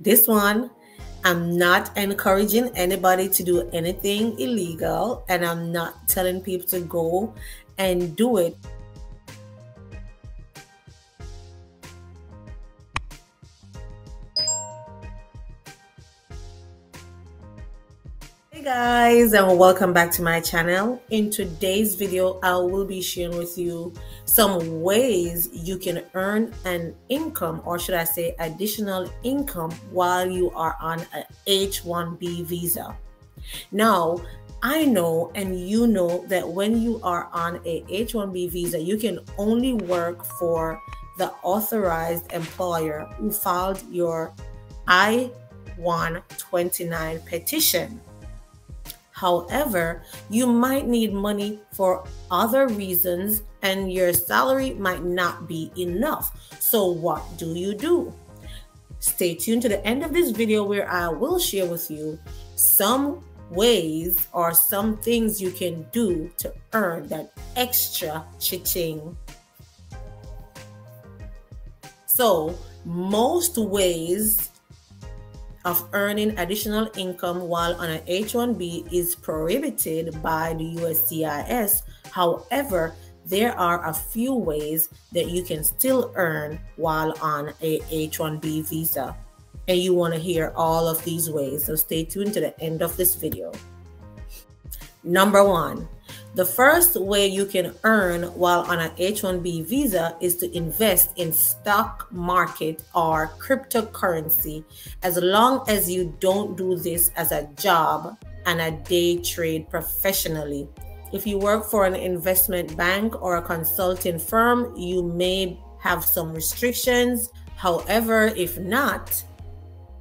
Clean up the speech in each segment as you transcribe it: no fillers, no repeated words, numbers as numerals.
This one, I'm not encouraging anybody to do anything illegal, and I'm not telling people to go and do it. Hey guys, and welcome back to my channel. In today's video, I will be sharing with you some ways you can earn an income, or should I say additional income, while you are on a H1B visa. Now, I know and you know that when you are on a H1B visa, you can only work for the authorized employer who filed your I-129 petition. However, you might need money for other reasons and your salary might not be enough. So what do? Stay tuned to the end of this video where I will share with you some ways or some things you can do to earn that extra cha-ching. So most ways of earning additional income while on an H1B is prohibited by the USCIS. However, there are a few ways that you can still earn while on a H1B visa. And you want to hear all of these ways, so stay tuned to the end of this video. Number one, the first way you can earn while on an H1B visa is to invest in stock market or cryptocurrency, as long as you don't do this as a job and a day trade professionally. If you work for an investment bank or a consulting firm, you may have some restrictions. However, if not,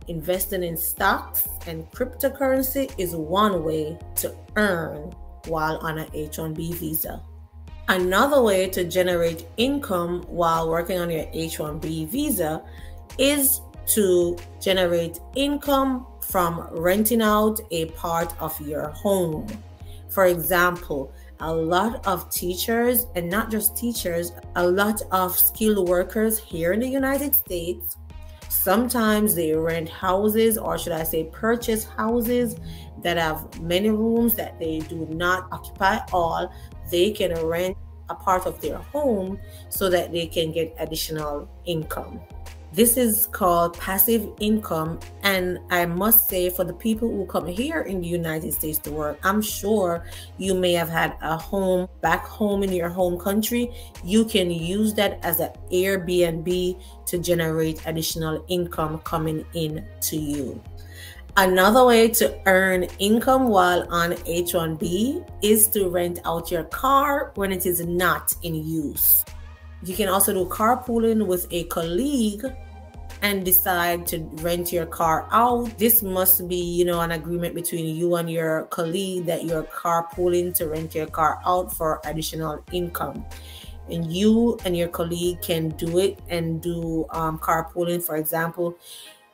investing in stocks and cryptocurrency is one way to earn while on an H1B visa. Another way to generate income while working on your H1B visa is to generate income from renting out a part of your home. For example, a lot of teachers, and not just teachers, a lot of skilled workers here in the United States, sometimes they rent houses, or should I say purchase houses that have many rooms that they do not occupy all. They can rent a part of their home so that they can get additional income. This is called passive income, and I must say, for the people who come here in the United States to work, I'm sure you may have had a home back home in your home country. You can use that as an Airbnb to generate additional income coming in to you. Another way to earn income while on H1B is to rent out your car when it is not in use. You can also do carpooling with a colleague and decide to rent your car out. This must be, an agreement between you and your colleague that you're carpooling to rent your car out for additional income. And you and your colleague can do it and do carpooling. For example,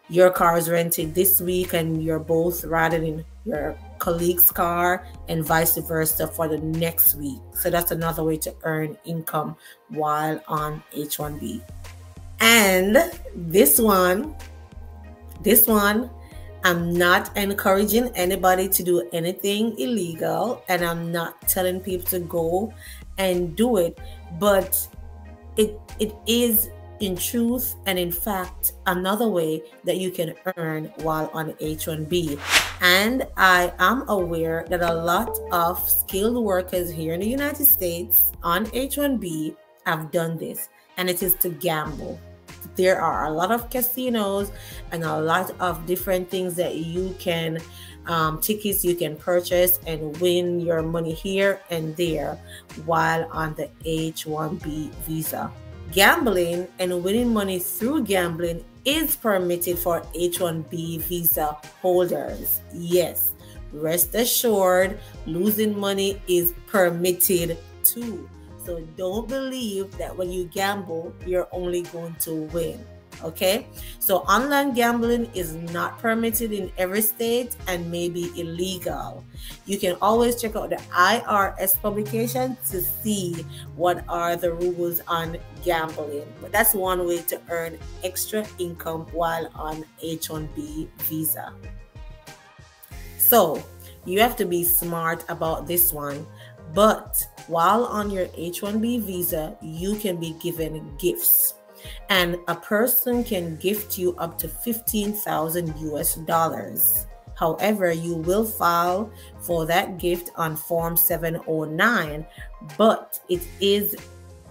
your car is rented this week and you're both riding in your colleague's car, and vice versa for the next week. So that's another way to earn income while on H1B. And this one, I'm not encouraging anybody to do anything illegal, and I'm not telling people to go and do it, but it is in truth and in fact another way that you can earn while on H1B. And I am aware that a lot of skilled workers here in the United States on H1B have done this, and it is to gamble. There are a lot of casinos and a lot of different things that you can tickets you can purchase and win your money here and there while on the H1B visa. Gambling and winning money through gambling is permitted for H1B visa holders. Yes, rest assured, losing money is permitted too. So don't believe that when you gamble, you're only going to win. Okay, so online gambling is not permitted in every state and may be illegal. You can always check out the IRS publication to see what are the rules on gambling. But that's one way to earn extra income while on H1B visa. So you have to be smart about this one. But while on your H1B visa, you can be given gifts. And a person can gift you up to 15,000 US dollars. However, you will file for that gift on Form 709, but it is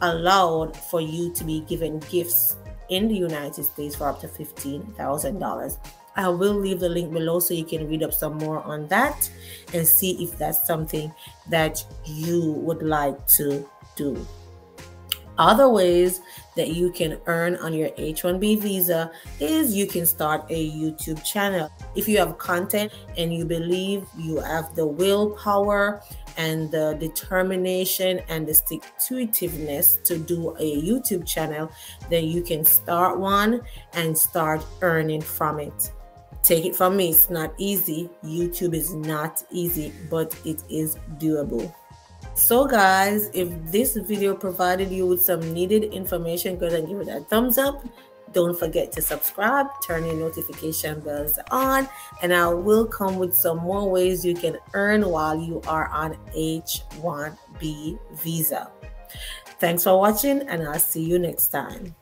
allowed for you to be given gifts in the United States for up to $15,000. I will leave the link below so you can read up some more on that and see if that's something that you would like to do. Other ways that you can earn on your H1B visa is you can start a YouTube channel. If you have content and you believe you have the willpower and the determination and the stick-to-itiveness to do a YouTube channel, then you can start one and start earning from it. Take it from me, it's not easy. YouTube is not easy, but it is doable. So guys, if this video provided you with some needed information, go ahead and give it a thumbs up. Don't forget to subscribe, turn your notification bells on, and I will come with some more ways you can earn while you are on H1B visa. Thanks for watching, and I'll see you next time.